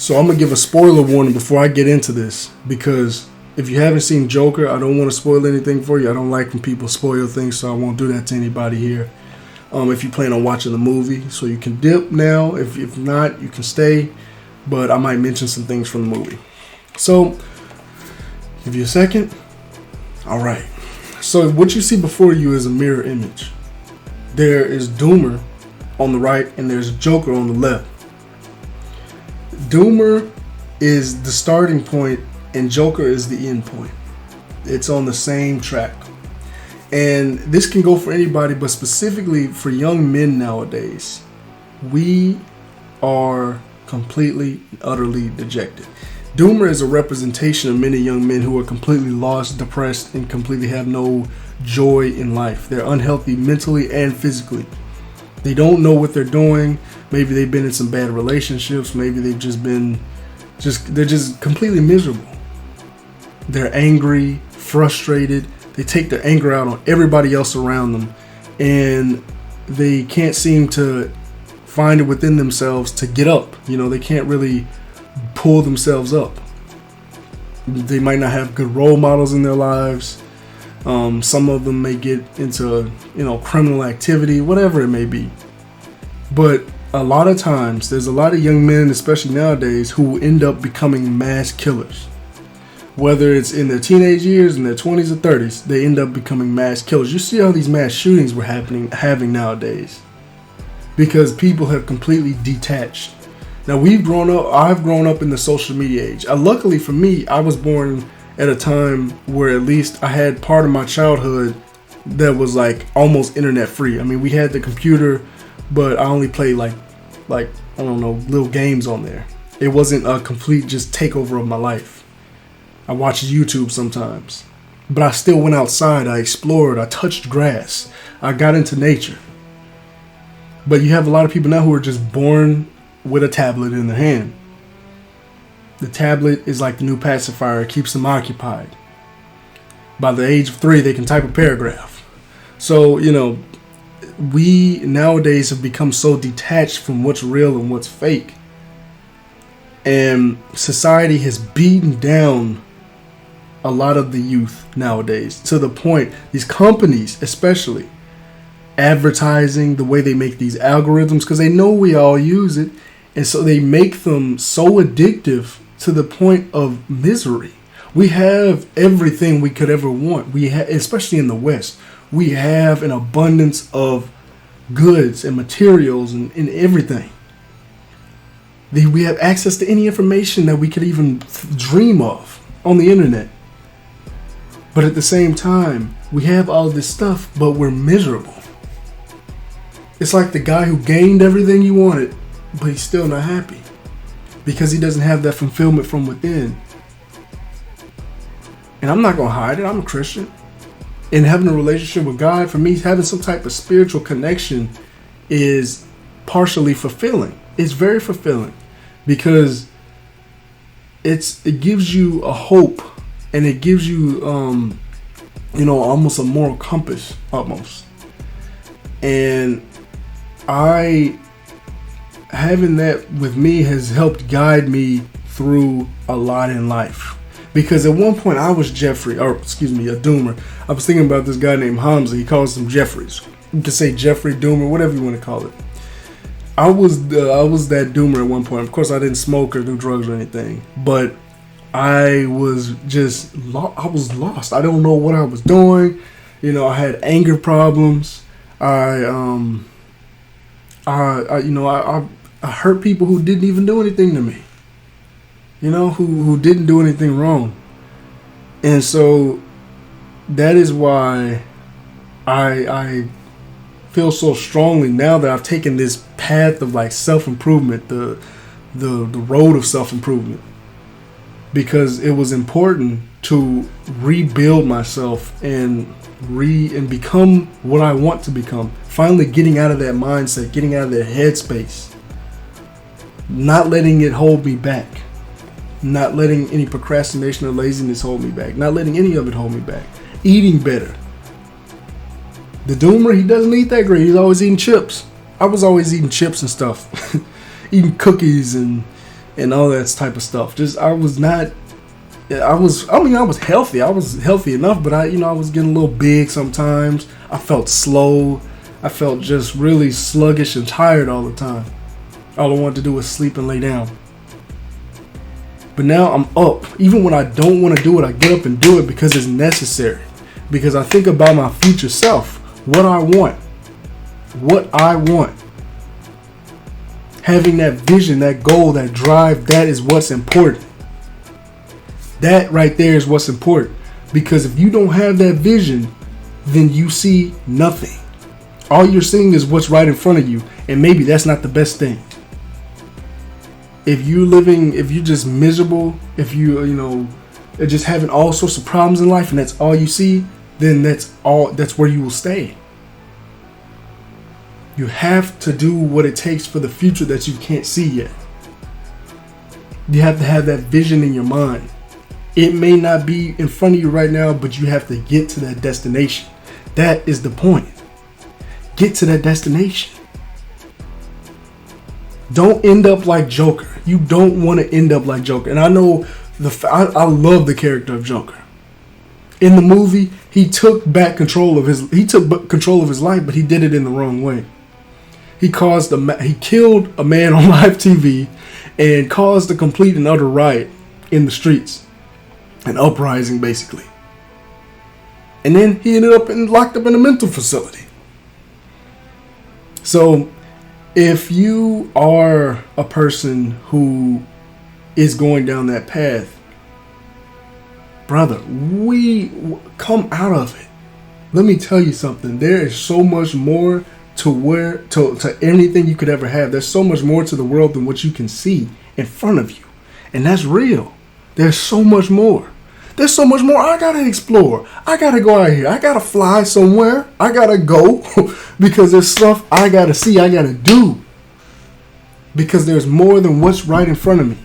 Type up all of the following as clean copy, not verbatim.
So I'm gonna give a spoiler warning before I get into this, because if you haven't seen Joker, I don't want to spoil anything for you. I don't like when people spoil things, so I won't do that to anybody here. If you plan on watching the movie, so you can dip now. If not, you can stay. But I might mention some things from the movie. So, give you a second. All right. So what you see before you is a mirror image. There is Doomer on the right, and there's Joker on the left. Doomer is the starting point, and Joker is the end point. It's on the same track. And this can go for anybody, but specifically for young men nowadays, we are completely, utterly dejected. Doomer is a representation of many young men who are completely lost, depressed, and completely have no joy in life. They're unhealthy mentally and physically. They don't know what they're doing. Maybe they've been in some bad relationships. Maybe they've they're just completely miserable. They're angry, frustrated. They take their anger out on everybody else around them, and they can't seem to find it within themselves to get up. They can't really pull themselves up. They might not have good role models in their lives. Some of them may get into, criminal activity, whatever it may be. But a lot of times, there's a lot of young men, especially nowadays, who end up becoming mass killers. Whether it's in their teenage years, in their 20s or 30s, they end up becoming mass killers. You see all these mass shootings we're having nowadays, because people have completely detached. Now I've grown up in the social media age. Luckily for me, I was born at a time where at least I had part of my childhood that was like almost internet free. I mean, we had the computer, but I only played like I don't know, little games on there. It wasn't a complete just takeover of my life. I watched YouTube sometimes, but I still went outside. I explored. I touched grass. I got into nature. But you have a lot of people now who are just born with a tablet in their hand. The tablet is like the new pacifier. It keeps them occupied. By the age of 3, they can type a paragraph. So, we nowadays have become so detached from what's real and what's fake. And society has beaten down a lot of the youth nowadays, to the point, these companies especially, advertising, the way they make these algorithms, because they know we all use it, and so they make them so addictive to the point of misery. We have everything we could ever want. Especially in the West, we have an abundance of goods and materials and everything. We have access to any information that we could even dream of on the internet. But at the same time, we have all this stuff, but we're miserable. It's like the guy who gained everything he wanted, but he's still not happy because he doesn't have that fulfillment from within. And I'm not going to hide it. I'm a Christian. And having a relationship with God, for me, having some type of spiritual connection is partially fulfilling. It's very fulfilling because it gives you a hope, and it gives you, almost a moral compass, almost. And having that with me has helped guide me through a lot in life. Because at one point I was a Doomer. I was thinking about this guy named Hamza. He calls them Jeffries. You can say Jeffrey, Doomer, whatever you want to call it. I was that Doomer at one point. Of course, I didn't smoke or do drugs or anything, but I was lost. I don't know what I was doing. I had anger problems. I hurt people who didn't even do anything to me. Who didn't do anything wrong. And so that is why I feel so strongly now that I've taken this path of like self-improvement, the road of self-improvement, because it was important to rebuild myself and become what I want to become. Finally getting out of that mindset, getting out of that headspace, not letting it hold me back. Not letting any procrastination or laziness hold me back. Not letting any of it hold me back. Eating better. The Doomer, he doesn't eat that great. He's always eating chips. I was always eating chips and stuff. Eating cookies and and all that type of stuff. Just I was healthy. I was healthy enough, but I was getting a little big sometimes. I felt slow. I felt just really sluggish and tired all the time. All I wanted to do was sleep and lay down. But now I'm up. Even when I don't want to do it, I get up and do it because it's necessary. Because I think about my future self. What I want. Having that vision, that goal, that drive, that is what's important. That right there is what's important. Because if you don't have that vision, then you see nothing. All you're seeing is what's right in front of you. And maybe that's not the best thing. If you're just miserable, if you're just having all sorts of problems in life and that's all you see, then that's where you will stay. You have to do what it takes for the future that you can't see yet. You have to have that vision in your mind. It may not be in front of you right now, but you have to get to that destination. That is the point. Get to that destination. Don't end up like Joker. You don't want to end up like Joker. And I know I love the character of Joker. In the movie, he took control of his life, but he did it in the wrong way. He killed a man on live TV and caused a complete and utter riot in the streets. An uprising, basically. And then he ended up locked up in a mental facility. So, if you are a person who is going down that path, brother, we come out of it. Let me tell you something. There is so much more to anything you could ever have. There's so much more to the world than what you can see in front of you. And that's real. There's so much more. There's so much more I gotta explore. I gotta go out here. I gotta fly somewhere. I gotta go because there's stuff I gotta see. I gotta do because there's more than what's right in front of me.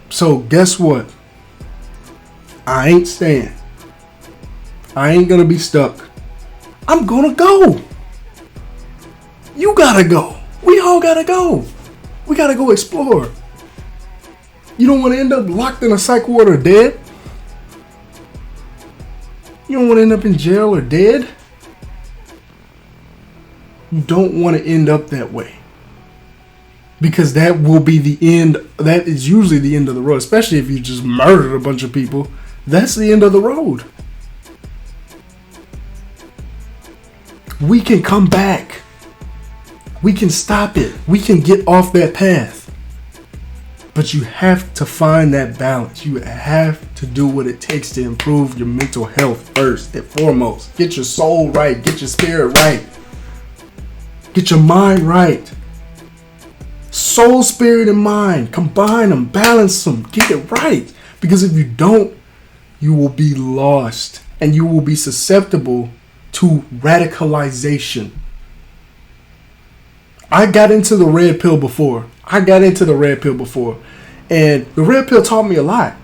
So guess what? I ain't staying. I ain't gonna be stuck. I'm gonna go. You gotta go. We all gotta go. We gotta go explore. You don't want to end up locked in a psych ward or dead. You don't want to end up in jail or dead. You don't want to end up that way. Because that will be the end. That is usually the end of the road. Especially if you just murdered a bunch of people. That's the end of the road. We can come back. We can stop it. We can get off that path. But you have to find that balance. You have to do what it takes to improve your mental health first and foremost. Get your soul right. Get your spirit right. Get your mind right. Soul, spirit, and mind. Combine them. Balance them. Get it right. Because if you don't, you will be lost. And you will be susceptible to radicalization. I got into the red pill before. And the red pill taught me a lot.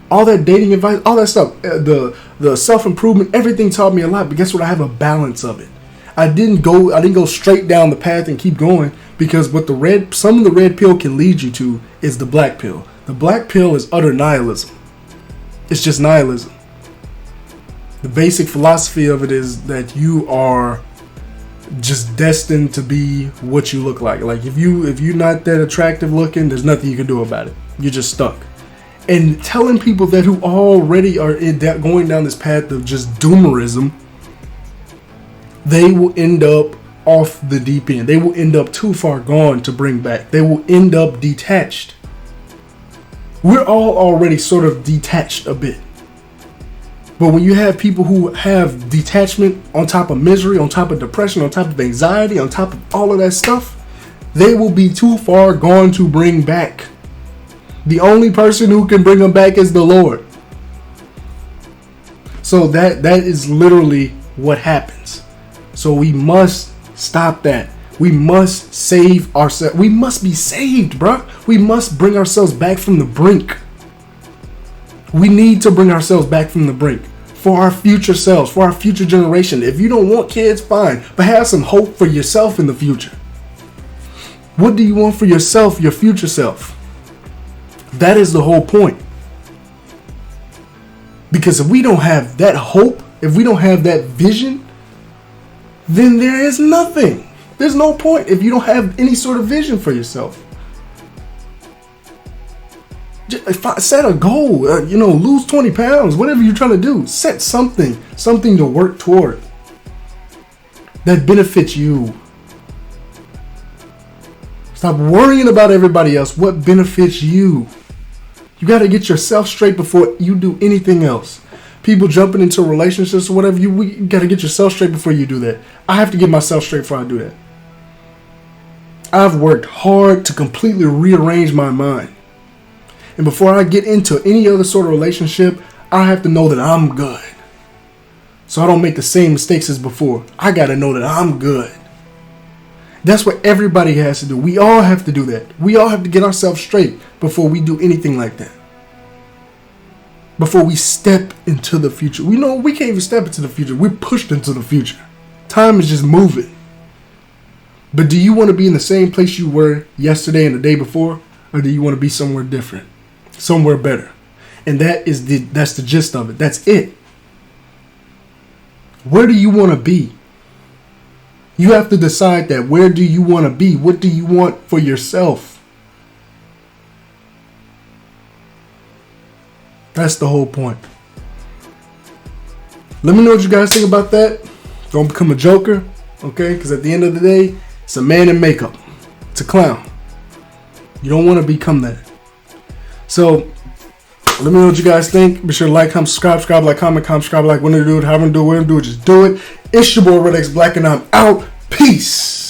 All that dating advice, all that stuff, the self-improvement, everything taught me a lot. But guess what? I have a balance of it. I didn't go straight down the path and keep going because what some of the red pill can lead you to is the black pill. The black pill is utter nihilism. It's just nihilism. The basic philosophy of it is that you are just destined to be what you look like. Like if you're not that attractive looking, there's nothing you can do about it. You're just stuck. And telling people that who already are going down this path of just doomerism, they will end up off the deep end. They will end up too far gone to bring back. They will end up detached. We're all already sort of detached a bit. But when you have people who have detachment on top of misery, on top of depression, on top of anxiety, on top of all of that stuff, they will be too far gone to bring back. The only person who can bring them back is the Lord. So that is literally what happens. So we must stop that. We must save ourselves. We must be saved, bro. We must bring ourselves back from the brink. We need to bring ourselves back from the brink. For our future selves, for our future generation. If you don't want kids, fine. But have some hope for yourself in the future. What do you want for yourself, your future self? That is the whole point. Because if we don't have that hope, if we don't have that vision, then there is nothing. There's no point if you don't have any sort of vision for yourself. Set a goal, lose 20 pounds, whatever you're trying to do. Set something to work toward that benefits you. Stop worrying about everybody else. What benefits you? You got to get yourself straight before you do anything else. People jumping into relationships or whatever, you got to get yourself straight before you do that. I have to get myself straight before I do that. I've worked hard to completely rearrange my mind. And before I get into any other sort of relationship, I have to know that I'm good. So I don't make the same mistakes as before. I got to know that I'm good. That's what everybody has to do. We all have to do that. We all have to get ourselves straight before we do anything like that. Before we step into the future. We know we can't even step into the future. We're pushed into the future. Time is just moving. But do you want to be in the same place you were yesterday and the day before? Or do you want to be somewhere different? Somewhere better? And that's the gist of it. That's it. Where do you want to be? You have to decide that. Where do you want to be? What do you want for yourself? That's the whole point. Let me know what you guys think about that. Don't become a joker, okay? Because at the end of the day, it's a man in makeup. It's a clown. You don't want to become that. So, let me know what you guys think. Be sure to like, comment, subscribe, like, comment, subscribe, like, when to do it, how to do it, when to do it, just do it. It's your boy Red X Black, and I'm out. Peace.